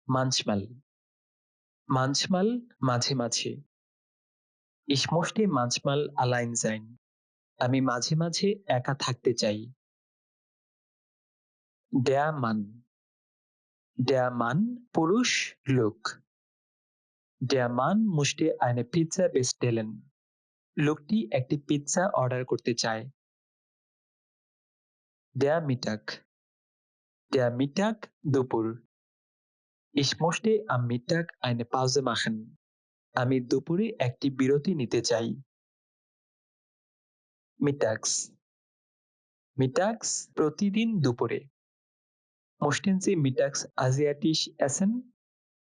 manchmal. Manchmal মাঝে মাঝে। Ich möchte manchmal allein sein. আমি মাঝে মাঝে একা থাকতে চাই। Der Mann. Der Mann পুরুষ লোক। Der Mann musste eine Pizza bestellen. লোকটি একটি পিৎজা অর্ডার করতে চায়। Der Mittag. Der Mittag দুপুর। Ich möchte am Mittag eine Pause machen. আমি দুপুরে একটি বিরতি নিতে চাই। Mittags. Mittags প্রতিদিন দুপুরে। Möchten Sie mittags asiatisch essen?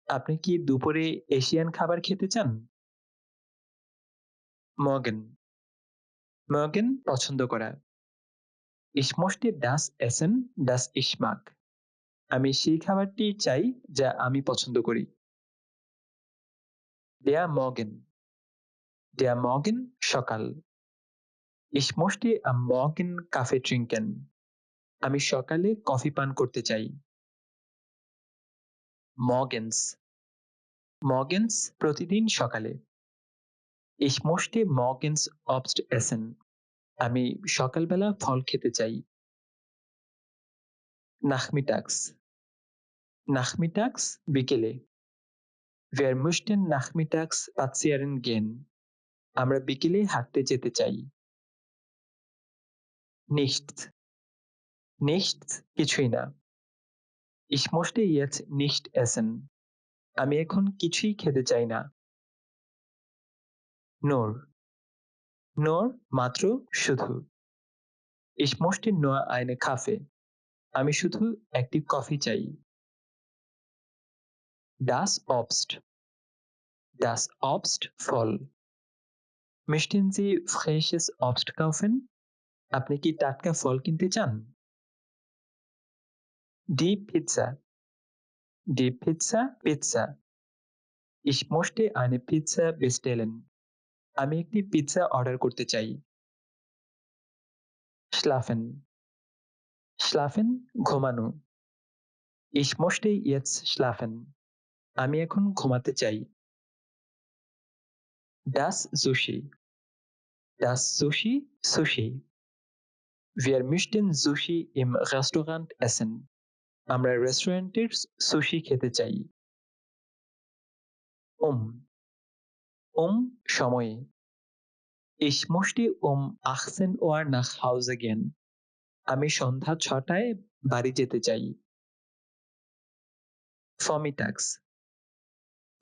আপনি কি দুপুরে এশিয়ান খাবার খেতে চান? Morgen. Morgen পছন্দ করা। Ich möchte das essen, das ich mag. আমি সেই খাবারটি চাই যা আমি পছন্দ করি। Der Morgen. Der Morgen সকাল। Ich möchte am Morgen Kaffee trinken. আমি সকালে কফি পান করতে চাই। Morgens. Morgens প্রতিদিন সকালে। Ich möchte morgens Obst essen. আমি সকালবেলা ফল খেতে চাই। Nachmittags. Nachmittags বিকেলে। Wir möchten nachmittags spazieren gehen. আমরা বিকেলে হাঁটতে যেতে চাই। Nichts. Nichts কিছুই না। Ich möchte jetzt nicht essen. আমি এখন কিছুই খেতে চাই না। Nur. Nur মাত্র শুধু। Ich möchte nur eine Kaffee. আমি শুধু একটি কফি চাই। Das Obst. Das Obst ফল। Möchten Sie frisches Obst kaufen? আপনি কি টাটকা ফল কিনতে চান? Die Pizza. Die Pizza pizza. Ich möchte eine Pizza bestellen. আমি একটি পিৎজা অর্ডার করতে চাই। Schlafen. Schlafen ঘুমানো। Ich möchte jetzt schlafen. আমি এখন ঘুমাতে চাই। Das Sushi. Das Sushi Sushi. Wir möchten Sushi im Restaurant essen. আমরা রেস্টুরেন্টের সুশি খেতে চাই। সময়ে। Ich möchte 18 Uhr nach Hause gehen. আমি সন্ধ্যা 6টায় বাড়ি যেতে চাই। Vormittags.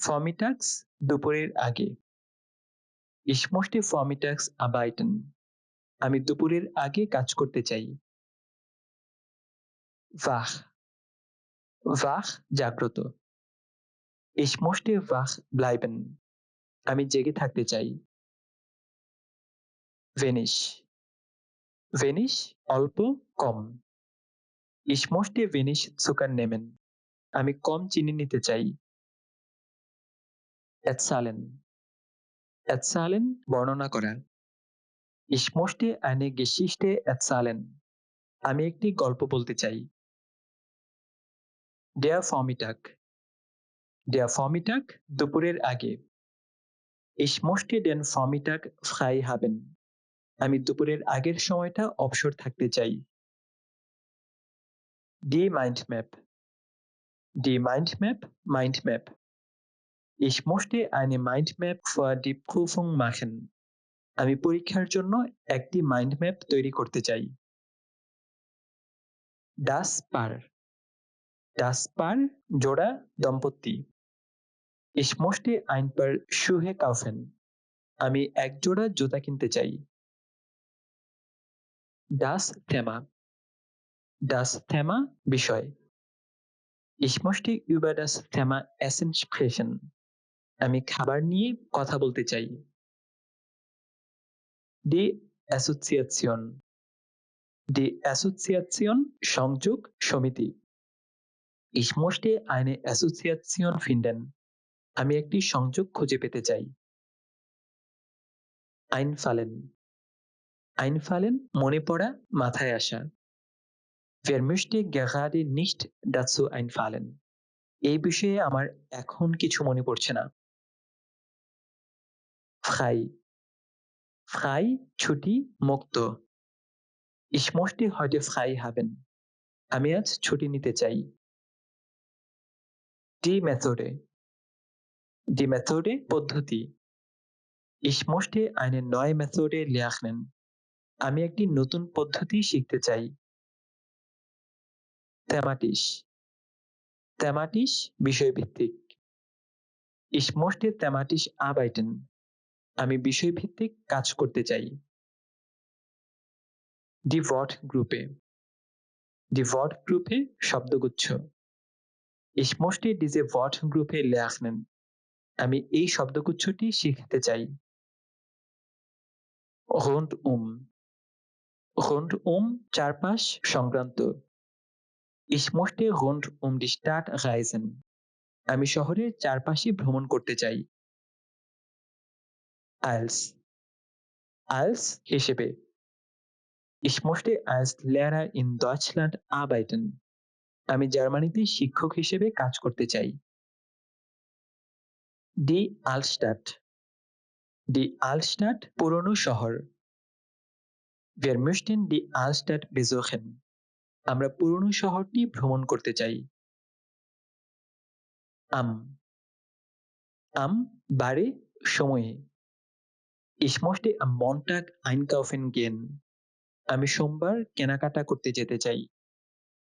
Vormittags দুপুরের আগে। Ich möchte vormittags arbeiten. আমি দুপুরের আগে কাজ করতে চাই। Wach. Wach জাগ্রত। Ich möchte wach bleiben. আমি জেগে থাকতে চাই। Wenig. Wenig অল্প কম। Ich möchte wenig Zucker nehmen. আমি কম চিনি নিতে চাই। Erzählen. Erzählen বর্ণনা করা। Ich möchte eine Geschichte erzählen. আমি একটি গল্প বলতে চাই। Der Vormittag. Der Vormittag দুপুরের আগে। Ich möchte den Vormittag frei haben. আমি দুপুরের আগের সময়টা অবসর থাকতে চাই। Die Mindmap. Die Mindmap Mindmap. Ich möchte eine Mindmap für die Prüfung machen. আমি পরীক্ষার জন্য একটি মাইন্ডম্যাপ তৈরি করতে চাই। Das Paar. Das Paar জোড়া দম্পতি। Ich möchte ein Paar Schuhe kaufen. আমি এক জোড়া জুতা কিনতে চাই। Das Thema. Das Thema বিষয়। Ich möchte über das Thema Essen sprechen. আমি খাবার নিয়ে কথা বলতে চাই। Die Assoziation. Die Assoziation সংযোগ সমিতি। Ich möchte eine Assoziation finden. আমি একটি সংযোগ খুঁজে পেতে চাই। Einfallen. Einfallen মনে পড়া, মাথায় আসা। Wer möchte gerade nicht dazu einfallen? এই বিষয়ে আমার এখন কিছু মনে পড়ছে না। frei, frei ছুটি, মুক্ত। Ich möchte heute frei haben. আমি আজ ছুটি নিতে চাই। Die Methode, die Methode পদ্ধতি। Ich möchte eine neue Methode lernen. আমি একটি নতুন পদ্ধতি শিখতে চাই। thematisch, thematisch বিষয়ভিত্তিক। Ich möchte thematisch arbeiten. আমি বিষয়ভিত্তিক কাজ করতে চাই। Die Wortgruppe, die Wortgruppe শব্দগুচ্ছ। Ich möchte diese Wortgruppe lernen. আমি এই শব্দগুচ্ছটি শিখতে চাই। rundum, rundum চারপাশ সংক্রান্ত। Ich möchte rund um die Stadt reisen. আমি শহরের চারপাশে ভ্রমণ করতে চাই। als, als হিসেবে। Ich möchte als Lehrer in Deutschland arbeiten. আমি জার্মানিতে শিক্ষক হিসেবে কাজ করতে চাই। Die Altstadt, die Altstadt পুরনো শহর। Wir möchten die Altstadt besuchen. আমরা পুরনো শহরটি ভ্রমণ করতে চাই। am, am বারে, সময়ে। Ich möchte am Montag einkaufen gehen. আমি সোমবার কেনাকাটা করতে যেতে চাই।